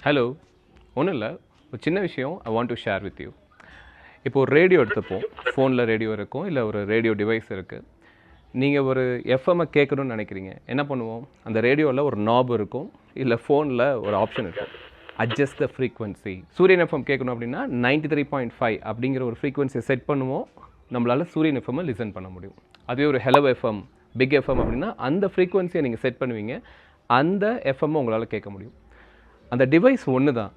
Hello, ஒன்றும் இல்லை, ஒரு சின்ன விஷயம் I want to share with you. இப்போ ஒரு ரேடியோ எடுத்துப்போம். ஃபோனில் ரேடியோ இருக்கும், இல்லை ஒரு ரேடியோ டிவைஸ் இருக்குது. நீங்கள் ஒரு எஃப்எம்ஐ கேட்கணும்னு நினைக்கிறீங்க. என்ன பண்ணுவோம்? அந்த ரேடியோவில் ஒரு நாப் இருக்கும், இல்லை ஃபோனில் ஒரு ஆப்ஷன் இருக்கும், அட்ஜஸ்ட் த ஃப்ரீக்வன்சி. சூரியன் எஃப்எம் கேட்கணும் அப்படின்னா 93.5 அப்படிங்கிற ஒரு ஃப்ரீக்வன்சியை செட் பண்ணுவோம். நம்மளால் சூரியன் எஃப்எம்ஐ லிசன் பண்ண முடியும். அதுவே ஒரு ஹெலோ எஃப்எம், பிக் எஃப்எம் அப்படின்னா அந்த ஃப்ரீக்வன்சியை நீங்கள் செட் பண்ணுவீங்க, அந்த எஃப்எம்ஐ உங்களால் கேட்க முடியும். அந்த டிவைஸ் ஒன்று தான்,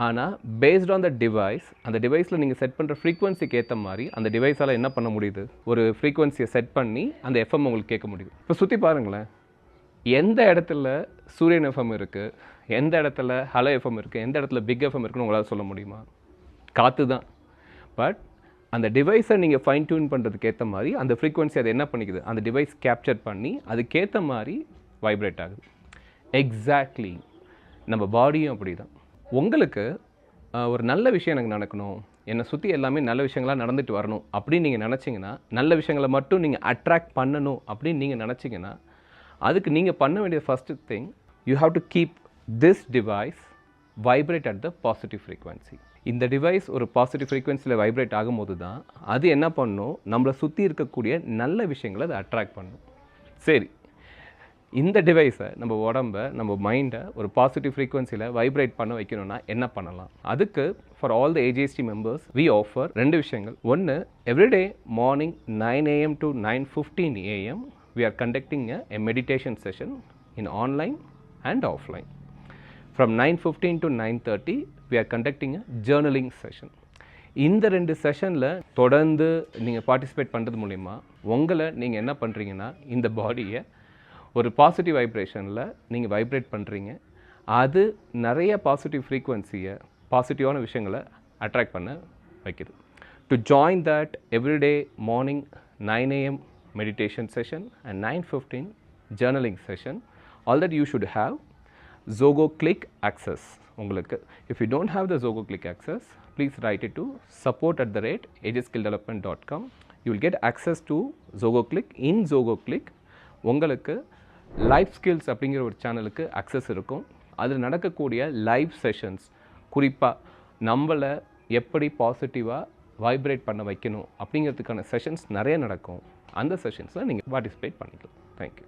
ஆனால் பேஸ்ட் ஆன் த டிவைஸ், அந்த டிவைஸில் நீங்கள் செட் பண்ணுற ஃப்ரீக்வன்சிக்கு ஏற்ற மாதிரி அந்த டிவைஸால் என்ன பண்ண முடியுது, ஒரு ஃப்ரீக்வன்சியை செட் பண்ணி அந்த எஃப்எம் உங்களுக்கு கேட்க முடியுது. இப்போ சுற்றி பாருங்களேன், எந்த இடத்துல சூரியன் எஃப்எம் இருக்குது, எந்த இடத்துல ஹலோ எஃப்எம் இருக்குது, எந்த இடத்துல பிக் எஃப்எம் இருக்குன்னு உங்களால் சொல்ல முடியுமா? காற்று தான். பட் அந்த டிவைஸை நீங்கள் ஃபைன் டியூன் பண்ணுறதுக்கு ஏற்ற மாதிரி அந்த ஃப்ரீக்வன்சி அதை என்ன பண்ணிக்குது, அந்த டிவைஸ் கேப்சர் பண்ணி அதுக்கேற்ற மாதிரி வைப்ரேட் ஆகுது. எக்ஸாக்ட்லி நம்ம பாடியும் அப்படி தான். உங்களுக்கு ஒரு நல்ல விஷயம் எனக்கு நடக்கணும், என்னை சுற்றி எல்லாமே நல்ல விஷயங்களாக நடந்துட்டு வரணும் அப்படின்னு நீங்கள் நினச்சிங்கன்னா, நல்ல விஷயங்களை மட்டும் நீங்கள் அட்ராக்ட் பண்ணணும் அப்படின்னு நீங்கள் நினச்சிங்கன்னா, அதுக்கு நீங்கள் பண்ண வேண்டிய first thing, you have to keep this device vibrate at the positive frequency. இந்த டிவைஸ் ஒரு பாசிட்டிவ் ஃப்ரீக்வன்சியில் வைப்ரேட் ஆகும்போது தான் அது என்ன பண்ணும், நம்மளை சுற்றி இருக்கக்கூடிய நல்ல விஷயங்களை அதை அட்ராக்ட் பண்ணும். சரி, இந்த டிவைஸை நம்ம உடம்ப, நம்ம மைண்டை ஒரு பாசிட்டிவ் ஃப்ரீக்வன்சியில் வைப்ரேட் பண்ண வைக்கணும்னா என்ன பண்ணலாம்? அதுக்கு for all the AGST members we offer 2 விஷயங்கள். ஒன்று, everyday morning 9 AM to 9:15 AM we are conducting a meditation session in online and offline. From 9:15 to 9:30 we are conducting a journaling session. இந்த 2 செஷனில் தொடர்ந்து நீங்கள் பார்ட்டிசிபேட் பண்ணுறது மூலிமா உங்களை நீங்கள் என்ன பண்ணுறீங்கன்னா, இந்த பாடியை ஒரு பாசிட்டிவ் வைப்ரேஷனில் நீங்கள் வைப்ரேட் பண்ணுறீங்க. அது நிறைய பாசிட்டிவ் ஃப்ரீக்வன்சியை, பாசிட்டிவான விஷயங்களை அட்ராக்ட் பண்ண வைக்குது. To join that everyday morning 9 AM meditation session and 9:15 journaling session, all that you should have Zogo Click access. உங்களுக்கு if you don't have the Zogo Click access, please write it to support@ageskilldevelopment.com. you will get access to Zogo Click. in Zogo Click உங்களுக்கு life skills அப்படிங்கிற ஒரு சேனலுக்கு access இருக்கும். அதில் நடக்கக்கூடிய live sessions, குறிப்பாக நம்மளை எப்படி பாசிட்டிவாக வைப்ரேட் பண்ண வைக்கணும் அப்படிங்கிறதுக்கான செஷன்ஸ் நிறைய நடக்கும். அந்த செஷன்ஸில் நீங்கள் பார்ட்டிசிபேட் பண்ணிக்கலாம். தேங்க்யூ.